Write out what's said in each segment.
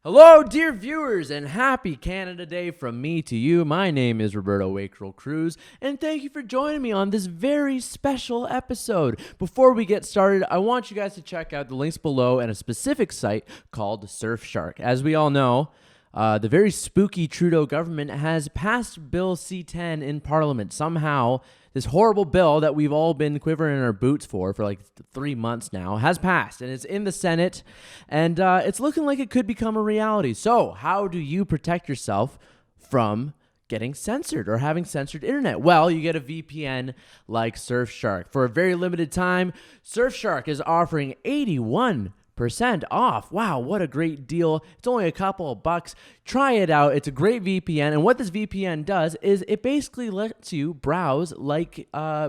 Hello, dear viewers, and happy Canada Day from me to you. My name is Roberto Wakerl Cruz, and thank you for joining me on this very special episode. Before we get started, I want you guys to check out the links below and a specific site called Surfshark. As we all know, the very spooky Trudeau government has passed Bill C-10 in Parliament. Somehow, this horrible bill that we've all been quivering in our boots for like 3 months now has passed, and it's in the Senate, and it's looking like it could become a reality. So how do you protect yourself from getting censored or having censored internet? Well, you get a VPN like Surfshark. For a very limited time, Surfshark is offering 81% off. Wow, what a great deal. It's only a couple of bucks. Try it out. It's a great VPN. And what this VPN does is it basically lets you browse like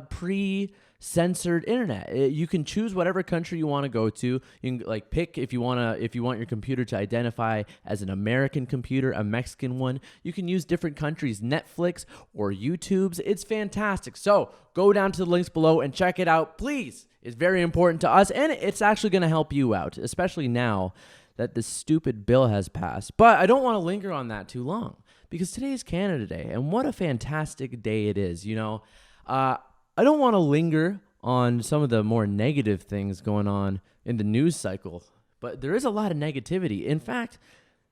pre-censored internet. You can choose whatever country you want to go to. You can pick if you want your computer to identify as an American computer, a Mexican one. You can use different countries, Netflix or YouTube's. It's fantastic. So go down to the links below and check it out, please. It's very important to us, and it's actually going to help you out, especially now that this stupid bill has passed. But I don't want to linger on that too long, because today is Canada Day, and what a fantastic day it is. I don't want to linger on some of the more negative things going on in the news cycle, but there is a lot of negativity. In fact,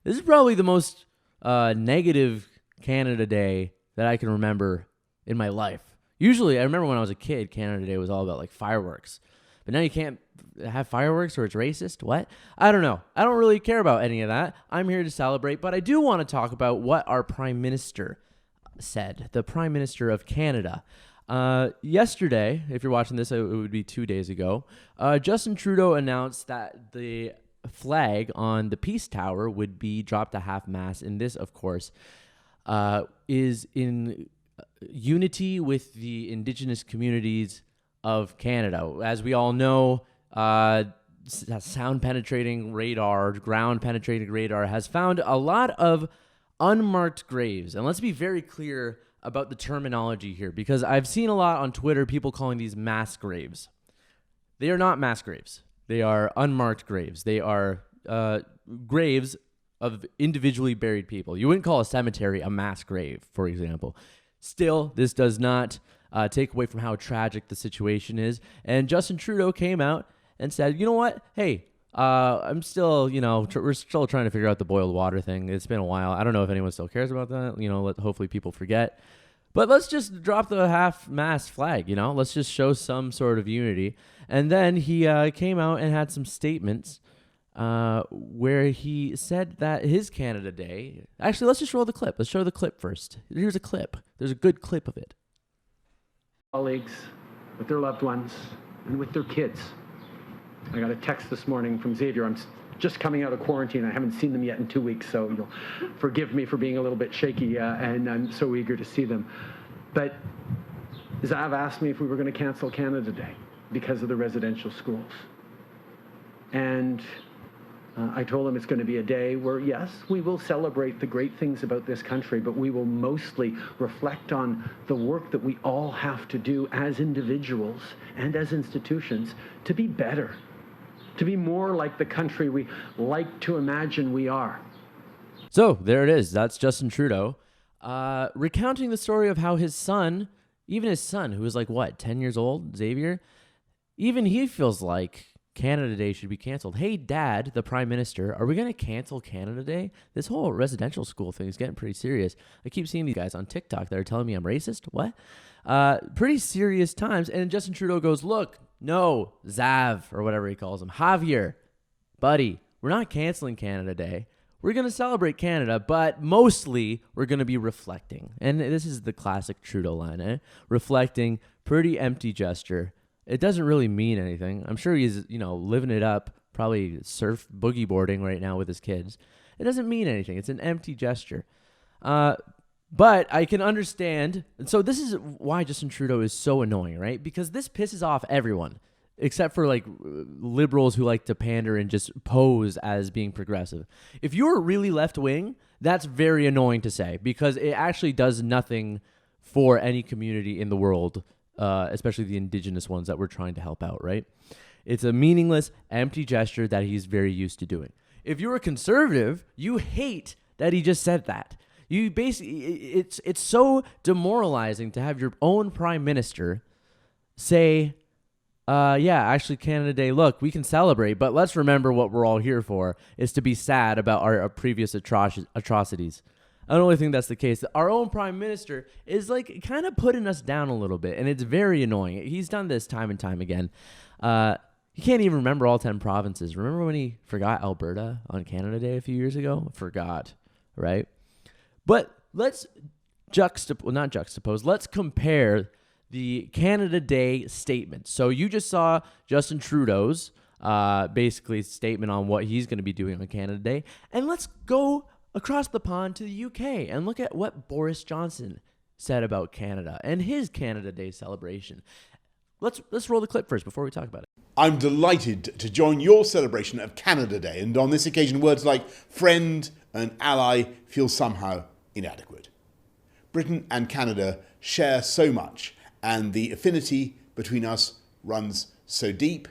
this is probably the most negative Canada Day that I can remember in my life. Usually, I remember when I was a kid, Canada Day was all about fireworks. But now you can't have fireworks or it's racist. What? I don't know. I don't really care about any of that. I'm here to celebrate. But I do want to talk about what our Prime Minister said, the Prime Minister of Canada. Yesterday, if you're watching this, it would be 2 days ago, Justin Trudeau announced that the flag on the Peace Tower would be dropped to half-mast. And this, of course, is in unity with the Indigenous communities of Canada. As we all know, sound-penetrating radar, ground-penetrating radar has found a lot of unmarked graves. And let's be very clear about the terminology here, because I've seen a lot on Twitter people calling these mass graves. They are not mass graves. They are unmarked graves. They are graves of individually buried people. You wouldn't call a cemetery a mass grave, for example. Still, this does not take away from how tragic the situation is. And Justin Trudeau came out and said, you know what? Hey, I'm still, we're still trying to figure out the boiled water thing. It's been a while. I don't know if anyone still cares about that. Hopefully people forget. But let's just drop the half-mast flag, Let's just show some sort of unity. And then he came out and had some statements where he said that his Canada Day... Actually, let's just roll the clip. Let's show the clip first. Here's a clip. There's a good clip of it. Colleagues, with their loved ones, and with their kids. I got a text this morning from Xavier. I'm just coming out of quarantine. I haven't seen them yet in 2 weeks, so you'll forgive me for being a little bit shaky, and I'm so eager to see them. But Zav asked me if we were going to cancel Canada Day because of the residential schools. And I told him it's going to be a day where, yes, we will celebrate the great things about this country, but we will mostly reflect on the work that we all have to do as individuals and as institutions to be better, to be more like the country we like to imagine we are. So there it is. That's Justin Trudeau recounting the story of how his son, even his son, who was 10 years old, Xavier, even he feels like Canada Day should be canceled. Hey, Dad, the Prime Minister, are we going to cancel Canada Day? This whole residential school thing is getting pretty serious. I keep seeing these guys on TikTok that are telling me I'm racist. What? Pretty serious times. And Justin Trudeau goes, look, no, Zav, or whatever he calls him, Javier, buddy, we're not canceling Canada Day. We're going to celebrate Canada, but mostly we're going to be reflecting. And this is the classic Trudeau line, reflecting, pretty empty gesture. It doesn't really mean anything. I'm sure he's, living it up, probably surf boogie boarding right now with his kids. It doesn't mean anything. It's an empty gesture. But I can understand. And so this is why Justin Trudeau is so annoying, right? Because this pisses off everyone, except for liberals who like to pander and just pose as being progressive. If you're really left wing, that's very annoying to say, because it actually does nothing for any community in the world, especially the Indigenous ones that we're trying to help out, right? It's a meaningless, empty gesture that he's very used to doing. if you're a conservative, you hate that he just said that. You basically, it's so demoralizing to have your own prime minister say, yeah, actually, Canada Day, look, we can celebrate, but let's remember what we're all here for, is to be sad about our previous atrocities. I don't really think that's the case. Our own prime minister is like kind of putting us down a little bit, and it's very annoying. He's done this time and time again. He can't even remember all 10 provinces. Remember when he forgot Alberta on Canada Day a few years ago? Forgot, right? But let's not juxtapose. Let's compare the Canada Day statement. So you just saw Justin Trudeau's basically statement on what he's going to be doing on Canada Day. And let's go across the pond to the UK and look at what Boris Johnson said about Canada and his Canada Day celebration. Let's roll the clip first before we talk about it. I'm delighted to join your celebration of Canada Day, and on this occasion words like friend and ally feel somehow inadequate. Britain and Canada share so much, and the affinity between us runs so deep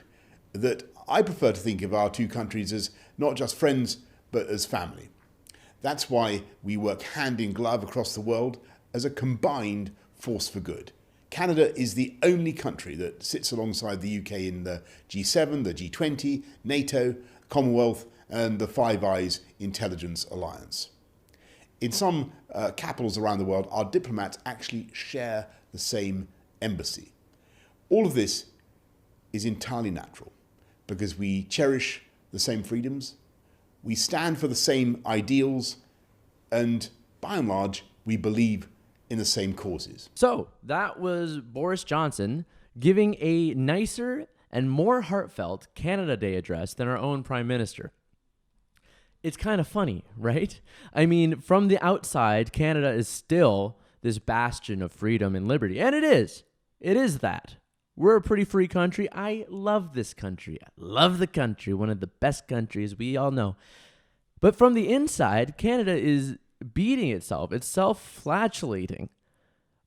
that I prefer to think of our two countries as not just friends, but as family. That's why we work hand in glove across the world as a combined force for good. Canada is the only country that sits alongside the UK in the G7, the G20, NATO, Commonwealth, and the Five Eyes Intelligence Alliance. In some capitals around the world, our diplomats actually share the same embassy. All of this is entirely natural because we cherish the same freedoms, we stand for the same ideals, and by and large, we believe in the same causes. So that was Boris Johnson giving a nicer and more heartfelt Canada Day address than our own prime minister. It's kind of funny, right? I mean, from the outside, Canada is still this bastion of freedom and liberty. And it is. It is that. We're a pretty free country. I love this country. I love the country. One of the best countries we all know. But from the inside, Canada is beating itself. It's self-flagellating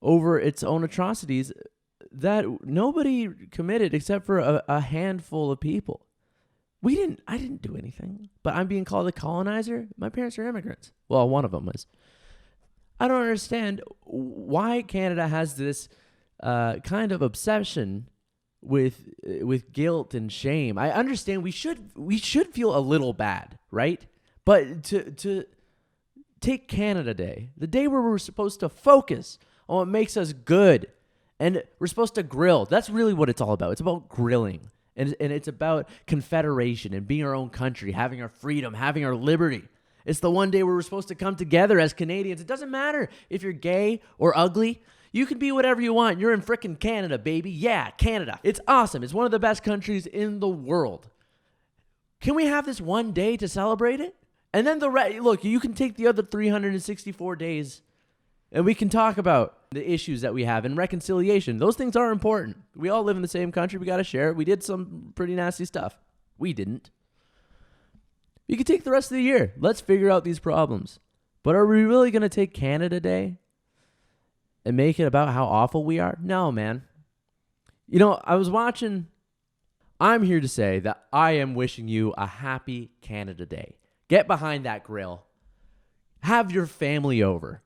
over its own atrocities that nobody committed except for a handful of people. I didn't do anything, but I'm being called a colonizer. My parents are immigrants. Well, one of them was. I don't understand why Canada has this kind of obsession with guilt and shame. I understand we should feel a little bad, right? But to take Canada Day, the day where we're supposed to focus on what makes us good, and we're supposed to grill. That's really what it's all about. It's about grilling. And it's about confederation and being our own country, having our freedom, having our liberty. It's the one day where we're supposed to come together as Canadians. It doesn't matter if you're gay or ugly. You can be whatever you want. You're in frickin' Canada, baby. Yeah, Canada. It's awesome. It's one of the best countries in the world. Can we have this one day to celebrate it? And then look, you can take the other 364 days and we can talk about the issues that we have and reconciliation. Those things are important. We all live in the same country. We got to share it. We did some pretty nasty stuff. We didn't. You can take the rest of the year. Let's figure out these problems. But are we really going to take Canada Day and make it about how awful we are? No, man. You know, I'm here to say that I am wishing you a happy Canada Day. Get behind that grill. Have your family over.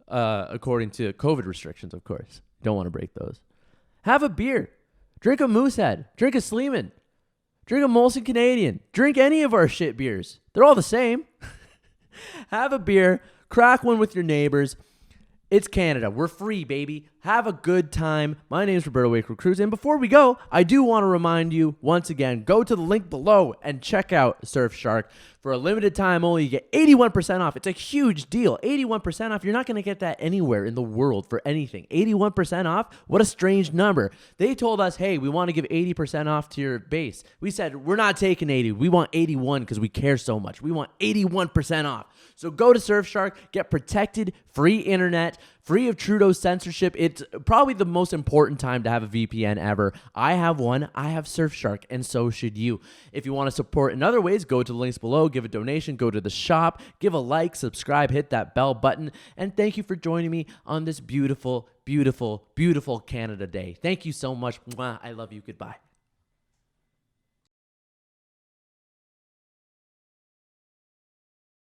According to COVID restrictions, of course. Don't want to break those. Have a beer. Drink a Moosehead. Drink a Sleeman. Drink a Molson Canadian. Drink any of our shit beers. They're all the same. Have a beer. Crack one with your neighbors. It's Canada. We're free, baby. Have a good time. My name is Roberto Wakefield Cruz. And before we go, I do want to remind you, once again, go to the link below and check out Surfshark. For a limited time only, you get 81% off. It's a huge deal. 81% off. You're not going to get that anywhere in the world for anything. 81% off? What a strange number. They told us, hey, we want to give 80% off to your base. We said, we're not taking 80. We want 81 because we care so much. We want 81% off. So go to Surfshark, get protected, free internet, free of Trudeau's censorship. It's probably the most important time to have a VPN ever. I have one. I have Surfshark, and so should you. If you want to support in other ways, go to the links below, give a donation, go to the shop, give a like, subscribe, hit that bell button, and thank you for joining me on this beautiful, beautiful, beautiful Canada Day. Thank you so much. Mwah. I love you. Goodbye.